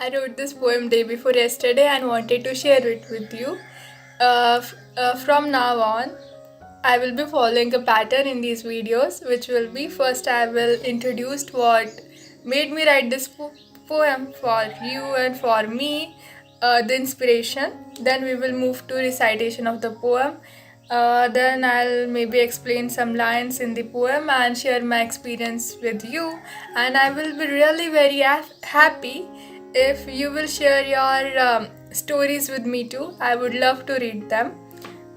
I wrote this poem day before yesterday and wanted to share it with you. From now on, I will be following a pattern in these videos, which will be first I will introduce what made me write this poem for you and for me, the inspiration. Then we will move to recitation of the poem. Then I'll maybe explain some lines in the poem and share my experience with you. And I will be really very happy if you will share your stories with me too. I would love to read them.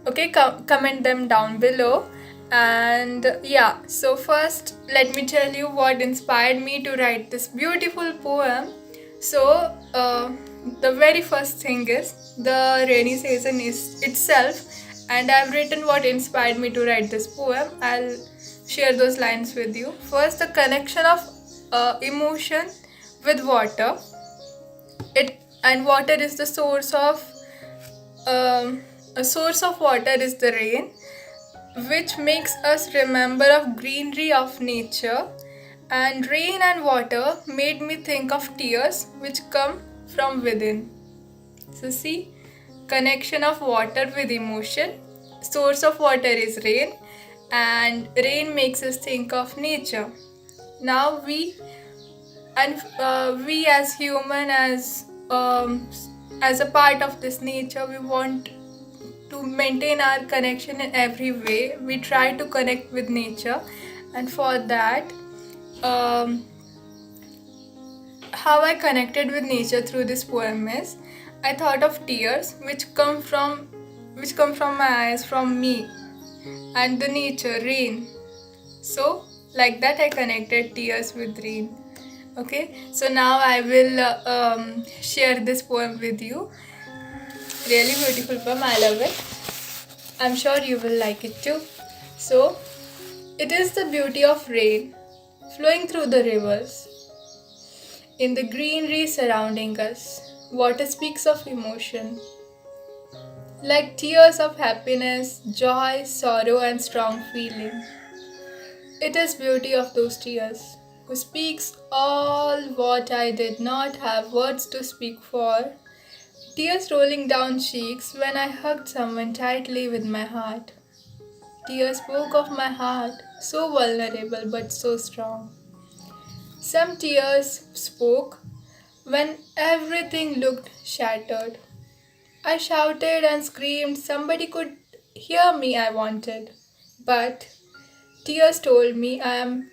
Okay, comment them down below. And yeah, so first let me tell you what inspired me to write this beautiful poem. So the very first thing is the rainy season is itself, and I've written what inspired me to write this poem. I'll share those lines with you. First, the connection of emotion with water. Water is the source of a source of water is the rain, which makes us remember of greenery of nature. And rain and water made me think of tears which come from within. So see, connection of water with emotion. Source of water is rain, and rain makes us think of nature. Now we as human, as a part of this nature, we want to maintain our connection in every way. We try to connect with nature, and for that, how I connected with nature through this poem is I thought of tears which come from my eyes, from me, and the nature, rain. So like that I connected tears with rain. Okay, so now I will share this poem with you. Really beautiful poem, I love it. I'm sure you will like it too. So, it is the beauty of rain flowing through the rivers. In the greenery surrounding us, water speaks of emotion. Like tears of happiness, joy, sorrow, and strong feeling. It is beauty of those tears, who speaks all what I did not have words to speak for. Tears rolling down cheeks when I hugged someone tightly with my heart. Tears spoke of my heart, so vulnerable but so strong. Some tears spoke when everything looked shattered. I shouted and screamed, somebody could hear me, I wanted. But tears told me I am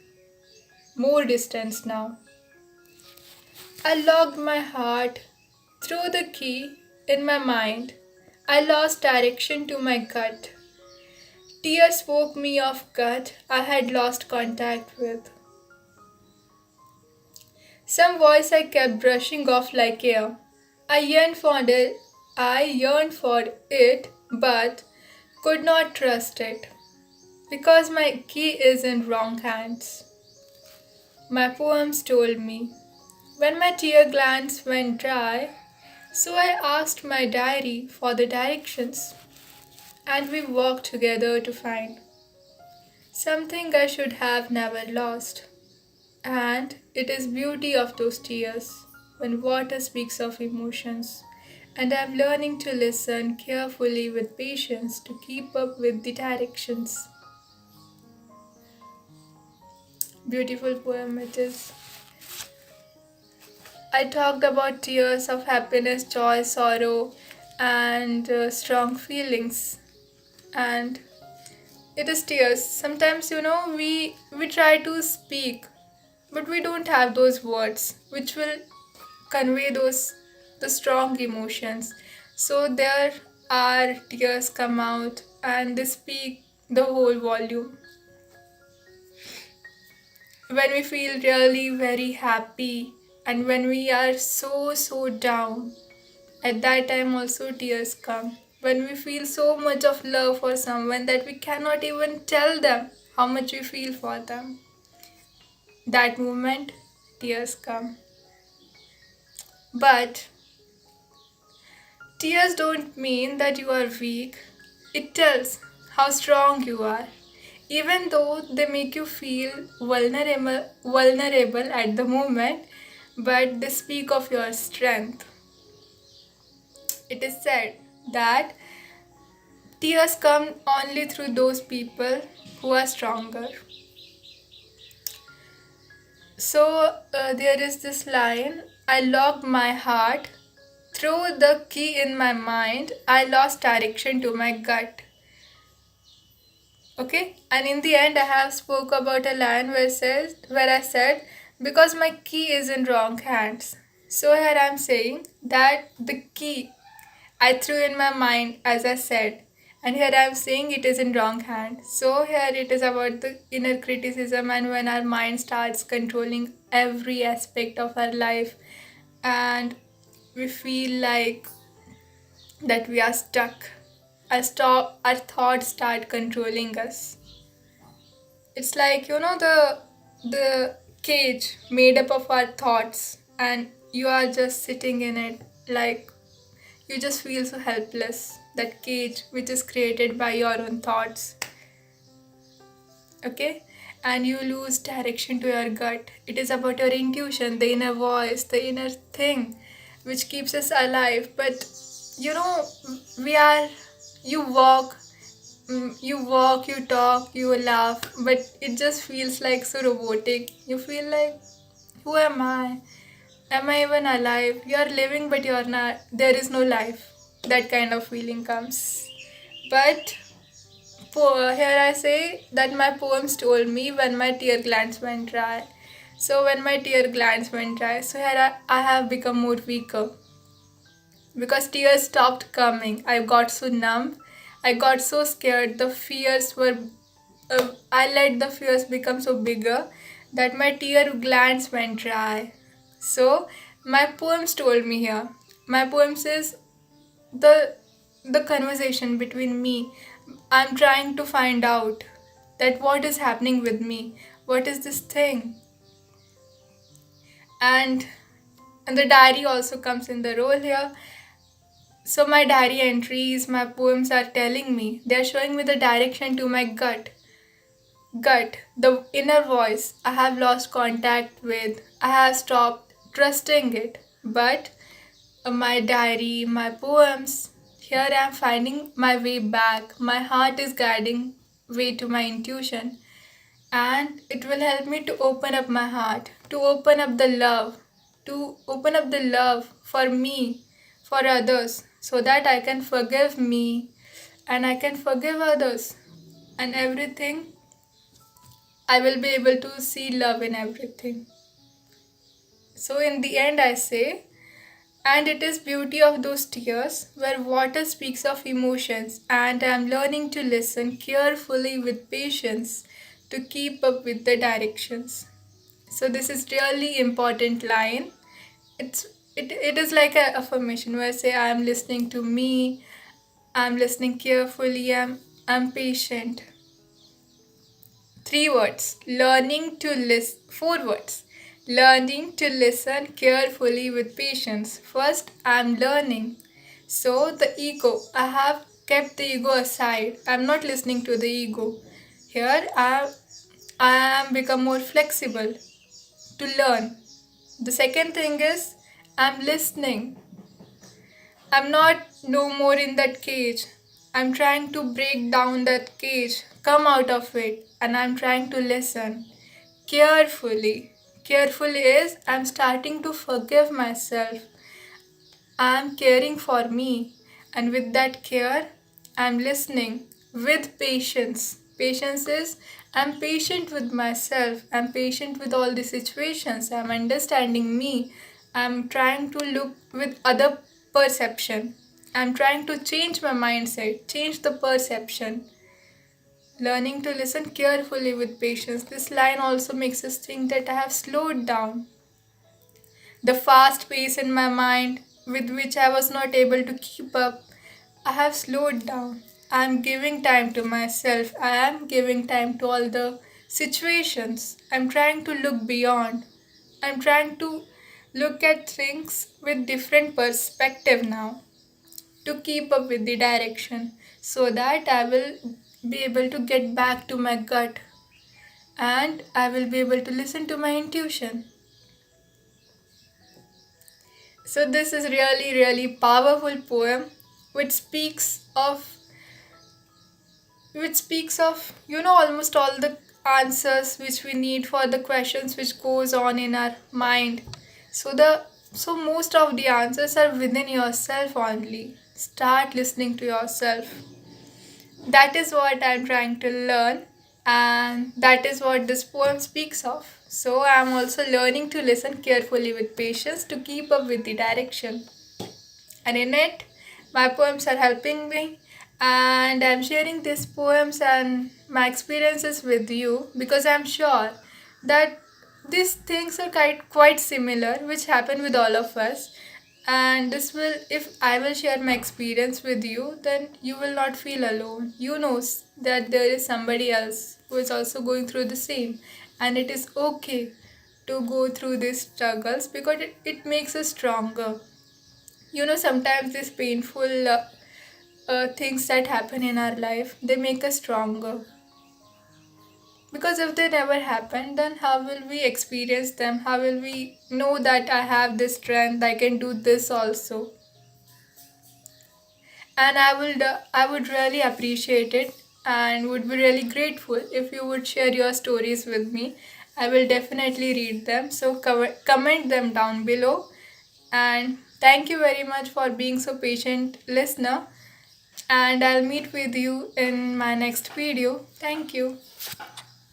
more distant now. I locked my heart, threw the key in my mind. I lost direction to my gut. Tears spoke me of gut I had lost contact with. Some voice I kept brushing off like air. I yearned for it, but could not trust it, because my key is in wrong hands. My poems told me. When my tear glands went dry, so I asked my diary for the directions, and we walked together to find something I should have never lost. And it is beauty of those tears when water speaks of emotions. And I'm learning to listen carefully with patience to keep up with the directions. Beautiful poem it is. I talked about tears of happiness, joy, sorrow, and strong feelings. And it is tears. Sometimes, we try to speak, but we don't have those words which will convey the strong emotions. So there our tears come out and they speak the whole volume. When we feel really very happy and when we are so down, at that time also tears come. When we feel so much of love for someone that we cannot even tell them how much we feel for them, that moment tears come. But tears don't mean that you are weak. It tells how strong you are. Even though they make you feel vulnerable at the moment, but they speak of your strength. It is said that tears come only through those people who are stronger. So there is this line, I locked my heart, threw the key in my mind, I lost direction to my gut. Okay, and in the end I have spoke about a line where I said because my key is in wrong hands. So here I am saying that the key I threw in my mind, as I said, and here I am saying it is in wrong hand. So here it is about the inner criticism, and when our mind starts controlling every aspect of our life, and we feel like that we are stuck. Our thoughts start controlling us. It's like the cage made up of our thoughts, and you are just sitting in it like you just feel so helpless. That cage which is created by your own thoughts. Okay? And you lose direction to your gut. It is about your intuition, the inner voice, the inner thing which keeps us alive. But you know, we are, you walk, you talk, you laugh, but it just feels like so robotic. You feel like, who am I? Am I even alive? You are living, but you are not. There is no life. That kind of feeling comes. But here I say that my poems told me when my tear glands went dry. So when my tear glands went dry, so here I have become more weaker because tears stopped coming. I got so numb. I got so scared. The fears were. I let the fears become so bigger that my tear glands went dry. So my poems told me here. My poems is the the conversation between me. I'm trying to find out that what is happening with me. What is this thing? And and the diary also comes in the role here. So my diary entries, my poems are telling me, they are showing me the direction to my gut, the inner voice I have lost contact with. I have stopped trusting it. But my diary, my poems, here I am finding my way back. My heart is guiding way to my intuition, and it will help me to open up my heart, to open up the love, to open up the love for me, for others, so that I can forgive me and I can forgive others, and everything. I will be able to see love in everything. So in the end I say, and it is beauty of those tears where water speaks of emotions, and I am learning to listen carefully with patience to keep up with the directions. So this is really important line. It is like an affirmation where I say I am listening to me, I'm listening carefully, I'm patient. 3 words. Learning to listen. 4 words. Learning to listen carefully with patience. First, I'm learning. So, the ego. I have kept the ego aside. I'm not listening to the ego. Here, I am become more flexible to learn. The second thing is, I'm listening. I'm not no more in that cage. I'm trying to break down that cage, come out of it, and I'm trying to listen carefully. Carefully is I'm starting to forgive myself. I'm caring for me, and with that care, I'm listening with patience. Patience is I'm patient with myself, I'm patient with all the situations, I'm understanding me, I'm trying to look with other perception. I'm trying to change my mindset, change the perception. Learning to listen carefully with patience. This line also makes us think that I have slowed down. The fast pace in my mind, with which I was not able to keep up, I have slowed down. I am giving time to myself. I am giving time to all the situations. I'm trying to look beyond. I'm trying to look at things with different perspective now to keep up with the direction so that I will be able to get back to my gut and I will be able to listen to my intuition. So this is really really powerful poem which speaks of almost all the answers which we need for the questions which goes on in our mind. So most of the answers are within yourself only. Start listening to yourself. That is what I'm trying to learn, and that is what this poem speaks of. So I'm also learning to listen carefully with patience to keep up with the direction. And in it, my poems are helping me, and I'm sharing these poems and my experiences with you because I'm sure that these things are quite similar, which happen with all of us. And this will, if I will share my experience with you, then you will not feel alone. You know that there is somebody else who is also going through the same, and it is okay to go through these struggles because it makes us stronger. Sometimes these painful things that happen in our life, they make us stronger, because if they never happen, then how will we experience them? How will we know that I have this strength, I can do this also? And I would really appreciate it and would be really grateful if you would share your stories with me. I will definitely read them, so comment them down below. And thank you very much for being so patient listener, and I'll meet with you in my next video. Thank you.